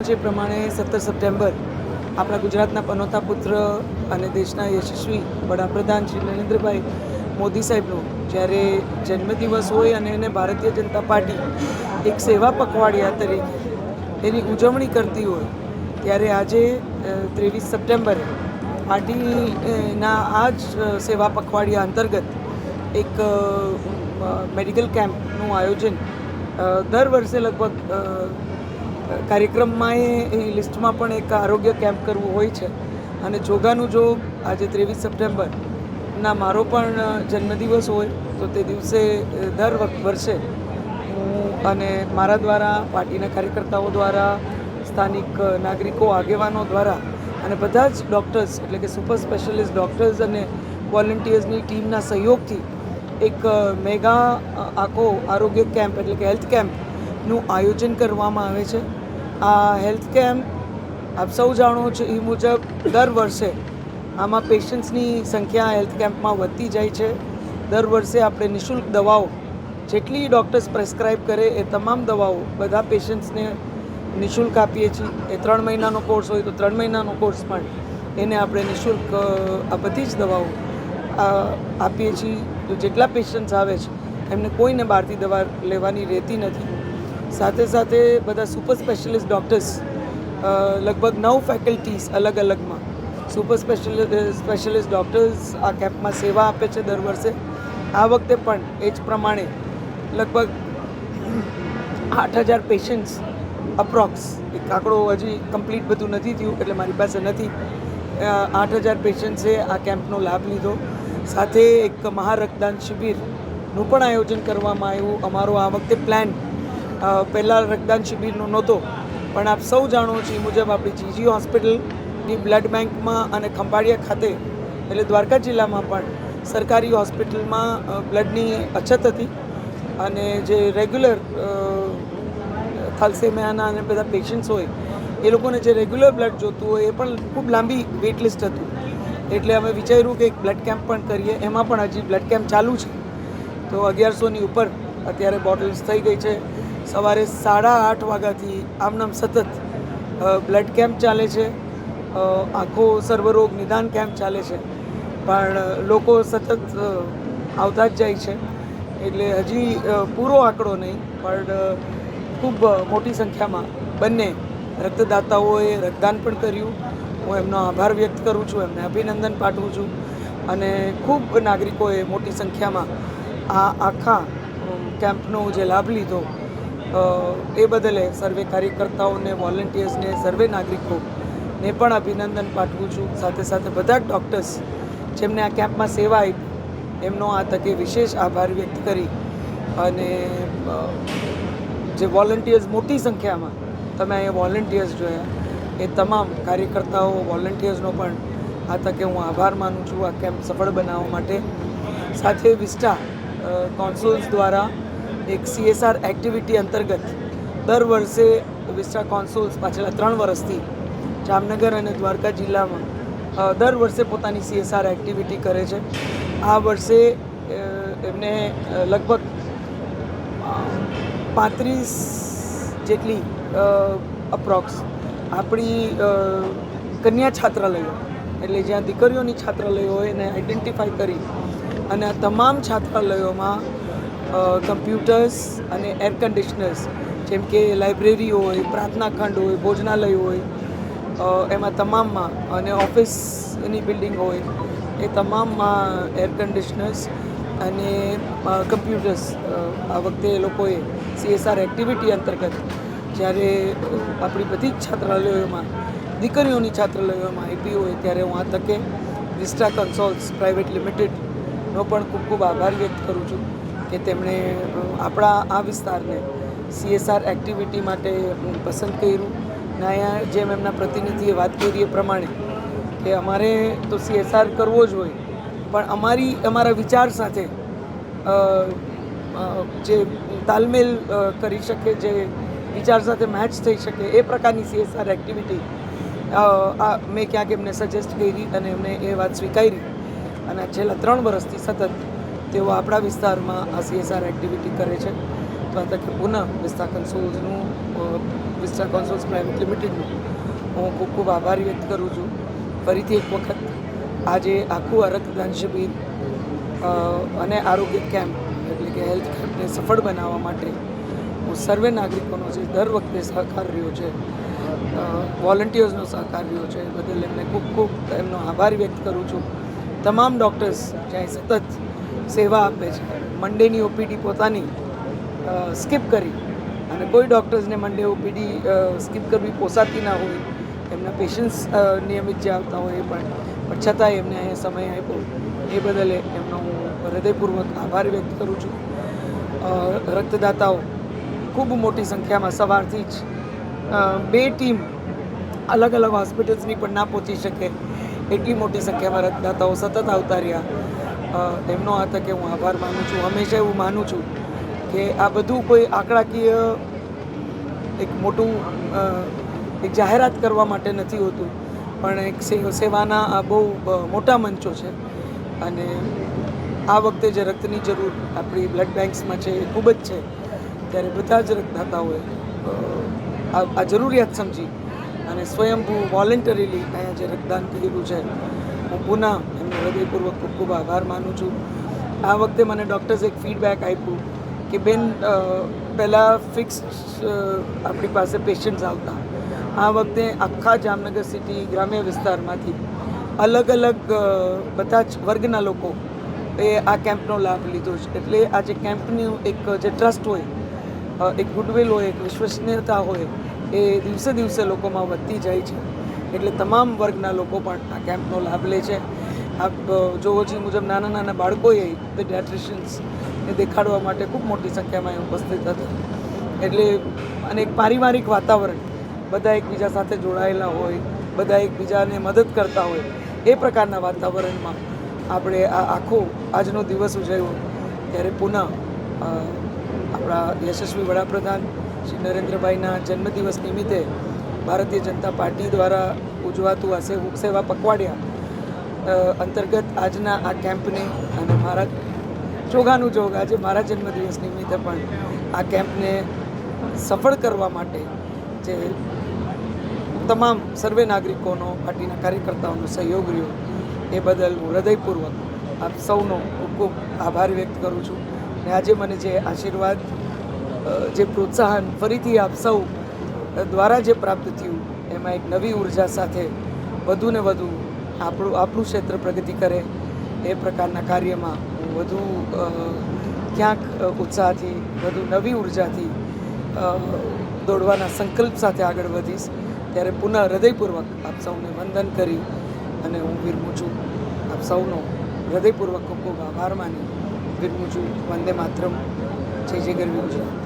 જે પ્રમાણે 17 સપ્ટેમ્બર આપણા ગુજરાતના પનોતા પુત્ર અને દેશના યશસ્વી વડાપ્રધાન શ્રી નરેન્દ્રભાઈ મોદી સાહેબનો જ્યારે જન્મદિવસ હોય અને એને ભારતીય જનતા પાર્ટી એક સેવા પખવાડિયા તરીકે એની ઉજવણી કરતી હોય ત્યારે આજે 23 સપ્ટેમ્બરે પાર્ટીના આ જ સેવા પખવાડિયા અંતર્ગત એક મેડિકલ કેમ્પનું આયોજન દર વર્ષે લગભગ કાર્યક્રમમાં એ લિસ્ટમાં પણ એક આરોગ્ય કેમ્પ કરવું હોય છે અને જોગાનું જો આજે 23 સપ્ટેમ્બરના મારો પણ જન્મદિવસ હોય તો તે દિવસે દર વર્ષે હું અને મારા દ્વારા પાર્ટીના કાર્યકર્તાઓ દ્વારા સ્થાનિક નાગરિકો આગેવાનો દ્વારા અને બધા જ ડૉક્ટર્સ એટલે કે સુપર સ્પેશિયાલિસ્ટ ડૉક્ટર્સ અને વોલન્ટિયર્સની ટીમના સહયોગથી એક મેગા આખો આરોગ્ય કેમ્પ એટલે કે હેલ્થ કેમ્પનું આયોજન કરવામાં આવે છે. આ હેલ્થ કેમ્પ આપ સૌ જાણો છો એ મુજબ દર વર્ષે આમાં પેશન્ટ્સની સંખ્યા હેલ્થ કેમ્પમાં વધતી જાય છે. દર વર્ષે આપણે નિઃશુલ્ક દવાઓ જેટલી ડૉક્ટર્સ પ્રેસ્ક્રાઇબ કરે એ તમામ દવાઓ બધા પેશન્ટ્સને નિઃશુલ્ક આપીએ છીએ. એ 3 મહિનાનો કોર્સ હોય તો 3 મહિનાનો કોર્સ પણ એને આપણે નિઃશુલ્ક આ બધી જ દવાઓ આપીએ છીએ. જેટલા પેશન્ટ્સ આવે છે એમને કોઈને બહારથી દવા લેવાની રહેતી નથી. સાથે સાથે બધા સુપર સ્પેશિયાલિસ્ટ ડૉક્ટર્સ લગભગ 9 ફેકલ્ટીઝ અલગ અલગમાં સુપર સ્પેશિયાલિસ્ટ ડૉક્ટર્સ આ કેમ્પમાં સેવા આપે છે દર વર્ષે. આ વખતે પણ એ જ પ્રમાણે લગભગ 8,000 પેશન્ટ્સ અપ્રોક્સ, એક આંકડો હજી કમ્પ્લીટ બધું નથી થયું એટલે મારી પાસે નથી, 8,000 પેશન્ટ્સે આ કેમ્પનો લાભ લીધો. સાથે એક મહારક્તદાન શિબિરનું પણ આયોજન કરવામાં આવ્યું. અમારો આ વખતે પ્લાન પહેલાં રક્તદાન શિબિરનો નહોતો, પણ આપ સૌ જાણો છો એ મુજબ આપણી જીજી હોસ્પિટલની બ્લડ બેંકમાં અને ખંભાળિયા ખાતે એટલે દ્વારકા જિલ્લામાં પણ સરકારી હોસ્પિટલમાં બ્લડની અછત હતી અને જે રેગ્યુલર થેલેસેમિયાના અને બધા પેશન્ટ્સ હોય એ લોકોને જે રેગ્યુલર બ્લડ જોતું હોય એ પણ ખૂબ લાંબી વેઇટ લિસ્ટ હતું. એટલે અમે વિચાર્યું કે એક બ્લડ કેમ્પ પણ કરીએ. એમાં પણ હજી બ્લડ કેમ્પ ચાલુ છે તો 1100ની ઉપર અત્યારે બોટલ્સ થઈ ગઈ છે. સવારે 8:30 વાગ્યાથી આમનામ સતત બ્લડ કેમ્પ ચાલે છે. આખો સર્વરોગ નિદાન કેમ્પ ચાલે છે પણ લોકો સતત આવતા જ જાય છે એટલે હજી પૂરો આંકડો નહીં પણ ખૂબ મોટી સંખ્યામાં બંને રક્તદાતાઓએ રક્તદાન પણ કર્યું. હું એમનો આભાર વ્યક્ત કરું છું, એમને અભિનંદન પાઠવું છું અને ખૂબ નાગરિકોએ મોટી સંખ્યામાં આ આખા કેમ્પનો જે લાભ લીધો એ બદલે સર્વે કાર્યકર્તાઓને, વોલન્ટિયર્સને, સર્વે નાગરિકોને પણ અભિનંદન પાઠવું છું. સાથે સાથે બધા જ ડૉક્ટર્સ જેમને આ કેમ્પમાં સેવા આપી એમનો આ તકે વિશેષ આભાર વ્યક્ત કરી અને જે વોલન્ટિયર્સ મોટી સંખ્યામાં તમે અહીંયા વોલન્ટિયર્સ જોયા એ તમામ કાર્યકર્તાઓ વોલન્ટિયર્સનો પણ આ તકે હું આભાર માનું છું આ કેમ્પ સફળ બનાવવા માટે. સાથે વિસ્ટા કોન્સુલ્સ દ્વારા એક CSR એક્ટિવિટી અંતર્ગત દર વર્ષે વિસ્ટા કોન્સુલ્સ પાછલા 3 વર્ષથી જામનગર અને દ્વારકા જિલ્લામાં દર વર્ષે પોતાની CSR એક્ટિવિટી કરે છે. આ વર્ષે એમને લગભગ 35 જેટલી અપ્રોક્સ આપણી કન્યા છાત્રાલયો એટલે જ્યાં દીકરીઓની છાત્રાલયો હોય એને આઈડેન્ટિફાઈ કરી અને આ તમામ છાત્રાલયોમાં કમ્પ્યુટર્સ અને એર કન્ડિશનર્સ જેમ કે લાઇબ્રેરી હોય, પ્રાર્થના ખંડ હોય, ભોજનાલય હોય એમાં તમામમાં અને ઓફિસની બિલ્ડિંગ હોય એ તમામમાં એર કન્ડિશનર્સ અને કમ્પ્યુટર્સ આ વખતે એ લોકોએ CSR એક્ટિવિટી અંતર્ગત જ્યારે આપણી બધી જ છાત્રાલયોમાં દીકરીઓની છાત્રાલયોમાં આપી હોય ત્યારે હું આ તકે વિસ્ટા કન્સોલ્સ પ્રાઇવેટ લિમિટેડનો પણ ખૂબ ખૂબ આભાર વ્યક્ત કરું છું કે તેમણે આપણા આ વિસ્તારને CSR એક્ટિવિટી માટે પસંદ કર્યું. ને અહીંયા જેમ એમના પ્રતિનિધિએ વાત કરી એ પ્રમાણે કે અમારે તો CSR કરવો જ હોય પણ અમારા વિચાર સાથે જે તાલમેલ કરી શકે, જે વિચાર સાથે મેચ થઈ શકે એ પ્રકારની CSR એક્ટિવિટી મેં ક્યાંક એમને સજેસ્ટ કરી અને એમને એ વાત સ્વીકારી અને છેલ્લા 3 વર્ષથી સતત તેઓ આપણા વિસ્તારમાં આ CSR એક્ટિવિટી કરે છે. તો આ તકે પુનઃ વિસ્ટા કન્સોલ્સનું વિસ્ટા કોન્સોલ્સ પ્રાઇવેટ લિમિટેડનો હું ખૂબ ખૂબ આભાર વ્યક્ત કરું છું. ફરીથી એક વખત આજે આખું આ રક્તદાન શિબિર અને આરોગ્ય કેમ્પ એટલે કે હેલ્થ કેમ્પને સફળ બનાવવા માટે હું સર્વે નાગરિકોનો જે દર વખતે સહકાર રહ્યો છે, વોલન્ટિયર્સનો સહકાર રહ્યો છે, એ બદલ એમને ખૂબ ખૂબ એમનો આભાર વ્યક્ત કરું છું. તમામ ડૉક્ટર્સ જ્યાં સતત સેવા આપે છે, મંડેની ઓપીડી પોતાની સ્કીપ કરી અને કોઈ ડૉક્ટર્સને મંડે ઓપીડી સ્કીપ કરવી પોસાતી ના હોય, એમના પેશન્ટ્સ નિયમિત જે આવતા હોય એ પણ છતાંય એમને અહીંયા સમય આપ્યો એ બદલ એમનો હું હૃદયપૂર્વક આભાર વ્યક્ત કરું છું. રક્તદાતાઓ ખૂબ મોટી સંખ્યામાં સવારથી જ 2 ટીમ અલગ અલગ હોસ્પિટલ્સની પણ ના પહોંચી શકે એટલી મોટી સંખ્યામાં રક્તદાતાઓ સતત આવતા રહ્યા. એમનો આ તકે હું આભાર માનું છું. હંમેશા એવું માનું છું કે આ બધું કોઈ આંકડાકીય એક મોટું એક જાહેરાત કરવા માટે નથી હોતું, પણ એક સેવાના આ બહુ મોટા મંચો છે. અને આ વખતે જે રક્તની જરૂર આપણી બ્લડ બેંક્સમાં છે એ ખૂબ જ છે, ત્યારે બધા જ રક્તદાતાઓએ આ જરૂરિયાત સમજી અને સ્વયંભૂ વોલેન્ટરીલી અહીંયા જે રક્તદાન કરેલું છે, હું પુનઃ એમનો હૃદયપૂર્વક ખૂબ ખૂબ આભાર માનું છું. આ વખતે મને ડૉક્ટર્સ એક ફીડબેક આપ્યું કે બેન પહેલાં ફિક્સ આપણી પાસે પેશન્ટ્સ આવતા, આ વખતે આખા જામનગર સિટી ગ્રામ્ય વિસ્તારમાંથી અલગ અલગ બધા જ વર્ગના લોકો એ આ કેમ્પનો લાભ લીધો છે. એટલે આ જે કેમ્પની એક જે ટ્રસ્ટ હોય, એક ગુડવિલ હોય, એક વિશ્વસનીયતા હોય, એ દિવસે દિવસે લોકોમાં વધતી જાય છે. એટલે તમામ વર્ગના લોકો પણ આ કેમ્પનો લાભ લે છે. આપ જોવો જે મુજબ નાના નાના બાળકોએ પેડિયાટ્રિશિયન્સને દેખાડવા માટે ખૂબ મોટી સંખ્યામાં ઉપસ્થિત હતા. એટલે અને એક પારિવારિક વાતાવરણ, બધા એકબીજા સાથે જોડાયેલા હોય, બધા એકબીજાને મદદ કરતા હોય, એ પ્રકારના વાતાવરણમાં આપણે આ આખો આજનો દિવસ ઉજવ્યો. ત્યારે પુનઃ આપણા યશસ્વી વડાપ્રધાન શ્રી નરેન્દ્રભાઈના જન્મદિવસ નિમિત્તે ભારતીય જનતા પાર્ટી દ્વારા ઉજવાતું આ સેવા પખવાડિયા અંતર્ગત આજના આ કેમ્પને અને મારા ચોગાનું જોગ આજે મારા જન્મદિવસ નિમિત્તે પણ આ કેમ્પને સફળ કરવા માટે જે તમામ સર્વે નાગરિકોનો, પાર્ટીના કાર્યકર્તાઓનો સહયોગ રહ્યો એ બદલ હું હૃદયપૂર્વક આપ સૌનો ખૂબ ખૂબ આભાર વ્યક્ત કરું છું. અને આજે મને જે આશીર્વાદ, જે પ્રોત્સાહન ફરીથી આપ સૌ દ્વારા જે પ્રાપ્ત થયું, એમાં એક નવી ઉર્જા સાથે વધુ ને વધુ આપણું ક્ષેત્ર પ્રગતિ કરે એ પ્રકારના કાર્યમાં હું વધુ ક્યાંક ઉત્સાહથી, વધુ નવી ઉર્જાથી દોડવાના સંકલ્પ સાથે આગળ વધીશ. ત્યારે પુનઃ હૃદયપૂર્વક આપ સૌને વંદન કરી અને હું વિરમું છું. આપ સૌનો હૃદયપૂર્વક ખૂબ ખૂબ આભાર માની વિરમું છું. વંદે માતરમ. જય જય ગરવી ગુજરાત.